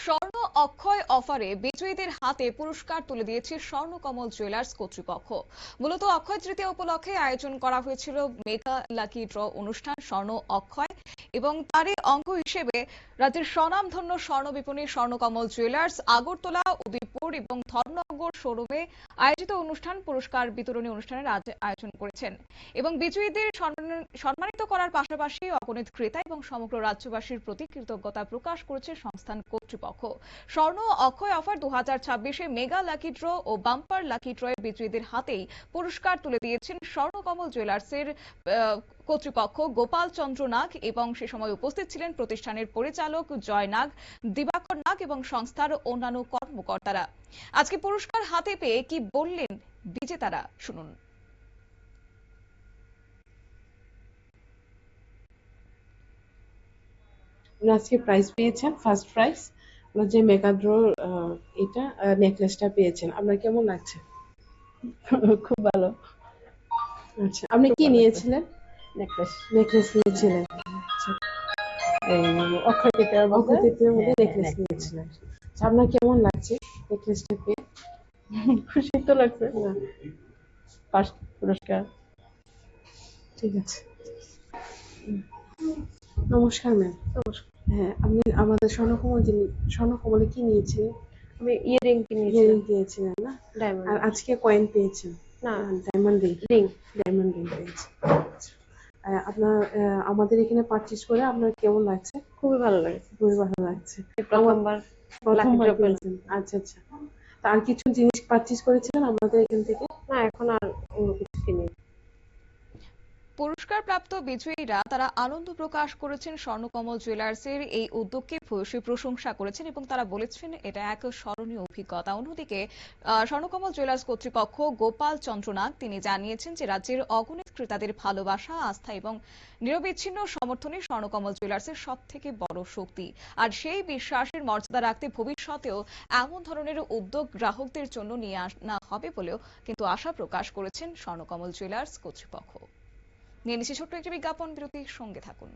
স্বর্ণ অক্ষয় অফারে বিজয়ীদের হাতে পুরস্কার তুলে দিয়েছে স্বর্ণকমল জুয়েলার্স কর্তৃপক্ষ। মূলত অক্ষয় তৃতীয়া উপলক্ষে আয়োজন করা হয়েছিল মেগা লাকি ড্র অনুষ্ঠান স্বর্ণ অক্ষয়, এবং তারই অঙ্গ হিসেবে রাজ্যের স্বনামধন্য স্বর্ণ বিপণী স্বর্ণকমল জুয়েলার্স আগরতলা, উদয়পুর এবং ধর্মনগর শোরুমে আয়োজিত পুরস্কার বিতরণী অনুষ্ঠানের আয়োজন করেছেন এবং বিজয়ীদের সম্মানিত করার পাশাপাশি অগণিত ক্রেতা এবং সমগ্র রাজ্যবাসীর প্রতি কৃতজ্ঞতা প্রকাশ করেছে সংস্থান কর্তৃপক্ষ। স্বর্ণ অক্ষয় অফার 2026-এ মেগা লাকি ড্র ও বাম্পার লাকি ড্রয়ে বিজয়ীদের হাতেই পুরস্কার তুলে দিয়েছেন স্বর্ণকমল জুয়েলার্সের কর্তৃপক্ষ গোপাল চন্দ্র নাগ, এবং সে সময় উপস্থিত ছিলেন প্রতিষ্ঠানের পরিচালক জয় নাগ, দিবাকর নাগ এবং সংস্থার অন্যান্য কর্মকর্তারা। আজকে পুরস্কার হাতে পেয়ে কি বললেন বিজেতারা, শুনুন। আজকে প্রাইজ পেয়েছেন, ফার্স্ট প্রাইজ যে মেগা ড্র এটা নেকলেসটা পেয়েছেন। আপনার কেমন লাগছে? খুব ভালো। আচ্ছা, আপনি কি নিয়েছিলেন? নেকলেস নিয়েছিলেন। আচ্ছা, অক্ষয় তৃতীয়ার মধ্যে নেকলেস নিয়েছিলেন। আচ্ছা, আপনার কেমন লাগছে নেকলেসটা পেয়ে? খুশি তো লাগছে। ফার্স্ট পুরস্কার। ঠিক আছে, নমস্কার ম্যাম। হ্যাঁ, আপনি আমাদের স্বর্ণকমলে কি নিয়েছিলেন? আমি ইয়ারিং কিনেছিলেন না? ডায়মন্ড। আর আজকে কয়েন পেয়েছেন? না, ডায়মন্ড রিং। ডায়মন্ড রিং পেয়েছেন। আপনার আমাদের এখানে পারচেজ করে আপনার কেমন লাগছে? খুবই ভালো লাগছে। খুবই ভালো লাগছে। প্রথমবার পেয়েছেন। আচ্ছা আচ্ছা, আর কিছু জিনিস পারচেজ করেছিলেন আমাদের এখান থেকে? না, এখন আর অন্য কিছু কিনি। পুরস্কারপ্রাপ্ত বিজয়ীরা তারা আনন্দ প্রকাশ করেছেন স্বর্ণকমল জুয়েলার্সের এই উদ্যোগকে ভূয়সী প্রশংসা করেছেন এবং তারা বলেছেন এটা এক স্মরণীয় অভিজ্ঞতা। অন্যদিকে স্বর্ণকমল জুয়েলার্স কর্তৃপক্ষ গোপাল চন্দ্র নাগ তিনি জানিয়েছেন যে রাজ্যের অগণিত ক্রেতাদের ভালোবাসা, আস্থা এবং নিরবিচ্ছিন্ন সমর্থনে স্বর্ণকমল জুয়েলার্সের সব থেকে বড় শক্তি। আর সেই বিশ্বাসের মর্যাদা রাখতে ভবিষ্যতেও এমন ধরনের উদ্যোগ গ্রাহকদের জন্য নিয়ে আনা হবে বলেও কিন্তু আশা প্রকাশ করেছেন স্বর্ণকমল জুয়েলার্স কর্তৃপক্ষ। নিয়ে নিচ্ছে ছোট্ট একটি বিজ্ঞাপন বিরতির সঙ্গে থাকুন।